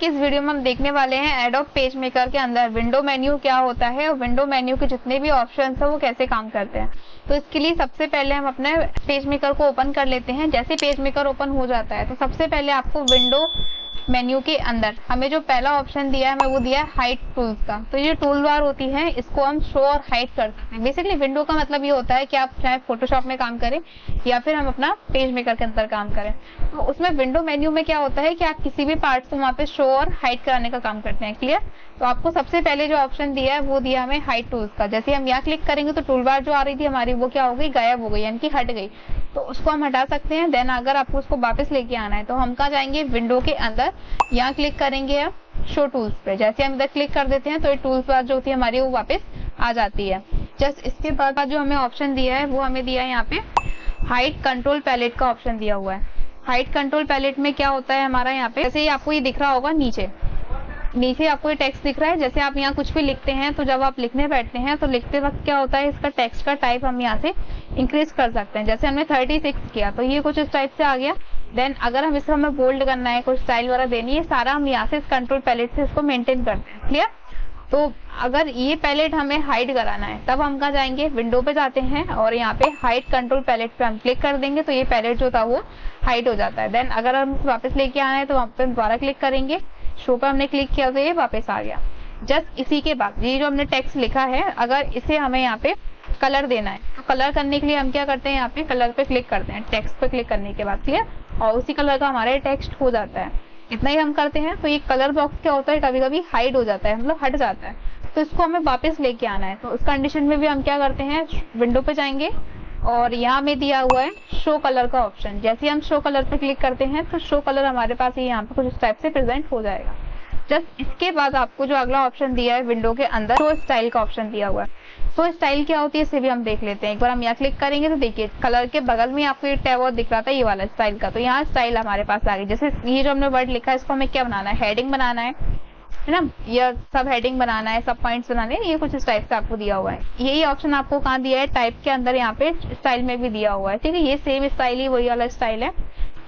की इस वीडियो में हम देखने वाले हैं एडोब पेज मेकर के अंदर विंडो मेन्यू क्या होता है और विंडो मेन्यू के जितने भी ऑप्शंस है वो कैसे काम करते हैं। तो इसके लिए सबसे पहले हम अपने पेज मेकर को ओपन कर लेते हैं। जैसे पेज मेकर ओपन हो जाता है तो सबसे पहले आपको विंडो मेन्यू के अंदर हमें जो पहला ऑप्शन दिया है, हमें वो दिया है हाइड टूल्स का। तो ये टूल बार होती है, इसको हम शो और हाइड कर सकते हैं। बेसिकली विंडो का मतलब ये होता है कि आप चाहे फोटोशॉप में काम करें या फिर हम अपना पेज मेकर के अंदर काम करें। तो उसमें विंडो मेन्यू में क्या होता है कि आप किसी भी पार्ट को वहाँ पे शो और हाइड कराने का काम करते हैं। क्लियर? तो आपको सबसे पहले जो ऑप्शन दिया है वो दिया हमें हाइड टूल्स का। जैसे हम यहाँ क्लिक करेंगे तो टूल बार जो आ रही थी हमारी वो क्या हो गई, गायब हो गई, यानी कि हट गई। तो उसको हम हटा सकते हैं। देन अगर आपको उसको वापस लेके आना है तो हम कहाँ जाएंगे, विंडो के अंदर यहाँ क्लिक करेंगे आप शो टूल्स पे। जैसे हम इधर क्लिक कर देते हैं तो ये टूल्स बार जो होती है हमारी वो वापस आ जाती है। जस्ट इसके बाद जो हमें ऑप्शन दिया है वो हमें दिया है यहाँ पे हाइड कंट्रोल पैलेट का ऑप्शन दिया हुआ है। हाइड कंट्रोल पैलेट में क्या होता है हमारा, यहाँ पे जैसे ही आपको ये दिख रहा होगा नीचे आपको ये टेक्स्ट दिख रहा है। जैसे आप यहाँ कुछ भी लिखते हैं तो जब आप लिखने बैठते हैं तो लिखते वक्त क्या होता है, इसका टेक्स्ट का टाइप हम यहाँ से इंक्रीज कर सकते हैं। जैसे हमने 36 किया तो ये कुछ इस टाइप से आ गया। देन अगर हम इसको हमें बोल्ड करना है, कुछ स्टाइल वगैरह देनी है, सारा हम यहाँ से इस कंट्रोल पैलेट से इसको मेंटेन करते हैं। क्लियर? तो अगर ये पैलेट हमें हाइड कराना है तब हम कहाँ जाएंगे, विंडो पे जाते हैं और यहाँ पे हाइड कंट्रोल पैलेट पे हम क्लिक कर देंगे तो ये पैलेट जो था वो हाइड हो जाता है। देन अगर हम वापस लेके आना है तो वहाँ पे दोबारा क्लिक करेंगे, शो पे हमने क्लिक किया तो ये वापस आ गया। जस्ट इसी के बाद ये जो हमने टेक्स्ट लिखा है, अगर इसे हमें यहाँ पे कलर देना है तो कलर करने के लिए हम क्या करते हैं, यहाँ पे कलर पे क्लिक करते हैं, टेक्स्ट पे क्लिक करने के बाद। क्लियर? और उसी कलर का हमारा टेक्स्ट हो जाता है। इतना ही हम करते हैं तो ये कलर बॉक्स क्या होता है, कभी कभी हाइड हो जाता है, मतलब हट जाता है। तो इसको हमें वापस लेके आना है तो उस कंडीशन में भी हम क्या करते हैं, विंडो पे जाएंगे और यहाँ में दिया हुआ है शो कलर का ऑप्शन। जैसे हम शो कलर पे क्लिक करते हैं तो शो कलर हमारे पास यहाँ पे कुछ इस टाइप से प्रेजेंट हो जाएगा। जस्ट इसके बाद आपको जो अगला ऑप्शन दिया है विंडो के अंदर, शो स्टाइल का ऑप्शन दिया हुआ है। शो स्टाइल क्या होती है इसे भी हम देख लेते हैं। एक बार हम यहाँ क्लिक करेंगे तो देखिए कलर के बगल में आपको ये टैब और दिख रहा था ये वाला स्टाइल का, तो यहाँ स्टाइल हमारे पास आ गई। जैसे ये जो हमने वर्ड लिखा है इसको हमें क्या बनाना है, हेडिंग बनाना है ना, या सब हेडिंग बनाना है, सब पॉइंट्स बनाने हैं, ये कुछ इस टाइप से आपको दिया हुआ है। यही ऑप्शन आपको कहाँ दिया है, टाइप के अंदर यहाँ पे स्टाइल में भी दिया हुआ है। ठीक है, ये सेम स्टाइल ही वही वाला स्टाइल है।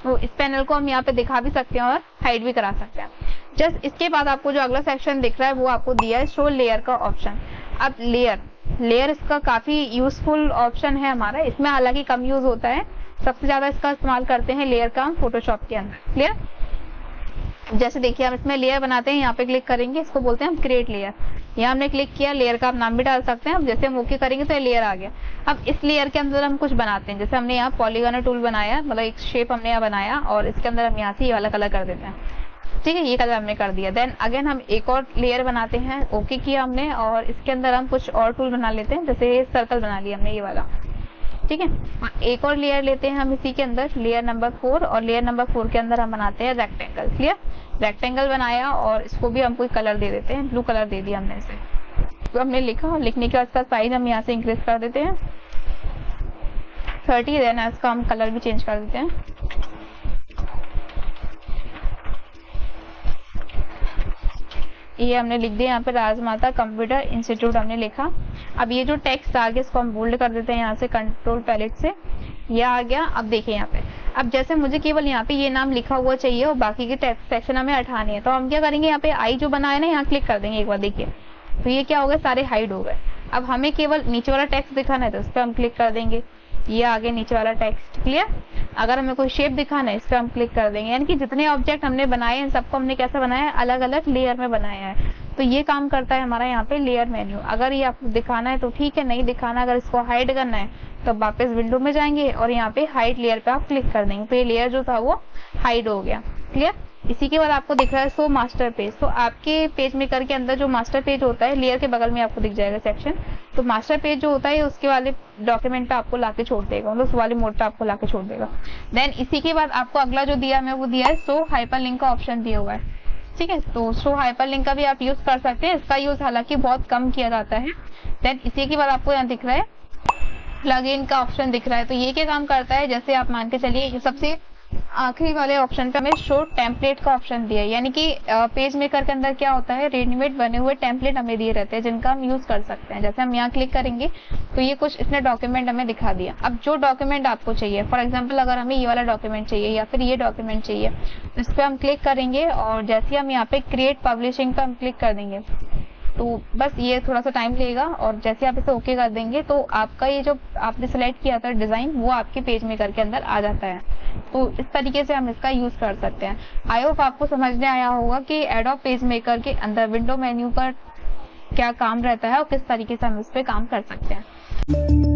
तो इस पैनल को हम यहाँ पे दिखा भी सकते हैं और हाइड भी करा सकते हैं। जस्ट इसके बाद आपको जो अगला सेक्शन दिख रहा है वो आपको दिया है शो लेयर का ऑप्शन। अब लेयर इसका काफी यूजफुल ऑप्शन है हमारा। इसमें हालांकि कम यूज होता है, सबसे ज्यादा इसका इस्तेमाल करते हैं लेयर का हम फोटोशॉप के अंदर। क्लियर? जैसे देखिए हम इसमें लेयर बनाते हैं, यहाँ पे क्लिक करेंगे, इसको बोलते हैं हम क्रिएट लेयर। यहाँ हमने क्लिक किया, लेयर का आप नाम भी डाल सकते हैं। अब जैसे हम ओके करेंगे तो ये लेयर आ गया। अब इस लेयर के अंदर हम कुछ बनाते हैं, जैसे हमने यहाँ पॉलीगॉन टूल बनाया, मतलब एक शेप हमने यहाँ बनाया और इसके अंदर हम यहाँ से ये वाला कलर कर देते हैं। ठीक है, ये कलर हमने कर दिया। देन अगेन हम एक और लेयर बनाते हैं, ओके किया हमने और इसके अंदर हम कुछ और टूल बना लेते हैं, जैसे सर्कल बना लिया हमने ये वाला। ठीक है, एक और लेयर लेते हैं हम इसी के अंदर, लेयर नंबर 4, और लेयर नंबर 4 के अंदर हम बनाते हैं रेक्टेंगल। क्लियर? रेक्टेंगल बनाया और इसको भी हम कोई कलर दे देते हैं, ब्लू कलर दे दिया हमने इसे। तो हमने लिखा, लिखने के बाद इसका साइज हम यहाँ से इंक्रीज कर देते हैं 30। देन इसका हम कलर भी चेंज कर देते हैं। ये हमने लिख दिया यहाँ पे राजमाता कंप्यूटर इंस्टीट्यूट हमने लिखा। अब ये जो टेक्स्ट आ गया इसको हम बोल्ड कर देते हैं यहाँ से कंट्रोल पैलेट से, ये आ गया। अब देखिए यहाँ पे, अब जैसे मुझे केवल यहाँ पे ये नाम लिखा हुआ चाहिए और बाकी के टेक्स्ट सेक्शन हमें हटाने हैं, तो हम क्या करेंगे, यहाँ पे आई जो बना है ना, यहाँ क्लिक कर देंगे एक बार। देखिए तो ये क्या हो गया, सारे हाइड हो गए। अब हमें केवल नीचे वाला टेक्स्ट दिखाना है तो इस पर हम क्लिक कर देंगे, ये आगे नीचे वाला टेक्स्ट। क्लियर? अगर हमें कोई शेप दिखाना है इस पर हम क्लिक कर देंगे। यानी कि जितने ऑब्जेक्ट हमने बनाए हैं सबको हमने कैसे बनाया है, अलग अलग लेयर में बनाया है। तो ये काम करता है हमारा यहाँ पे लेयर मेन्यू। अगर ये आपको दिखाना है तो ठीक है, नहीं दिखाना, अगर इसको हाइड करना है तो वापस विंडो में जाएंगे और यहाँ पे हाइड लेयर पे आप क्लिक कर देंगे तो ये लेयर जो था वो हाइड हो गया। क्लियर? इसी के बाद आपको दिख रहा है शो मास्टर पेज। तो आपके पेज मेकर के अंदर जो मास्टर पेज होता है, लेयर के बगल में आपको दिख जाएगा सेक्शन। तो मास्टर पेज जो होता है उसके वाले डॉक्यूमेंट पे आपको लाके छोड़ देगा, मतलब उस वाले मोड पे आपको लाके छोड़ देगा। देन इसी के बाद आपको अगला जो दिया है वो दिया है शो हाइपरलिंक का ऑप्शन दिया हुआ है। ठीक है, तो शो हाइपरलिंक का भी आप यूज कर सकते हैं, इसका यूज हालांकि बहुत कम किया जाता है। देन इसी के बाद आपको यहाँ दिख रहा है प्लग इन का ऑप्शन दिख रहा है। तो ये क्या काम करता है, जैसे आप मान के चलिए सबसे आखिरी वाले ऑप्शन पे हमें शो टेम्पलेट का ऑप्शन दिया है, यानी कि पेज मेकर के अंदर क्या होता है, रेडीमेड बने हुए टेम्पलेट हमें दिए रहते हैं जिनका हम यूज कर सकते हैं। जैसे हम यहाँ क्लिक करेंगे तो ये कुछ इसने डॉक्यूमेंट हमें दिखा दिया। अब जो डॉक्यूमेंट आपको चाहिए, फॉर एग्जांपल अगर हमें ये वाला डॉक्यूमेंट चाहिए या फिर ये डॉक्यूमेंट चाहिए, इस पर हम क्लिक करेंगे और जैसे ही हम यहाँ पे क्रिएट पब्लिशिंग पे हम क्लिक कर देंगे तो बस ये थोड़ा सा टाइम लेगा और जैसे आप इसे ओके कर देंगे तो आपका ये जो आपने सेलेक्ट किया था डिजाइन वो आपके पेज मेकर के अंदर आ जाता है। तो इस तरीके से हम इसका यूज कर सकते हैं। आई होप आपको समझ में आया होगा कि एडोब पेज मेकर के अंदर विंडो मेन्यू पर क्या काम रहता है और किस तरीके से हम इस पे काम कर सकते हैं।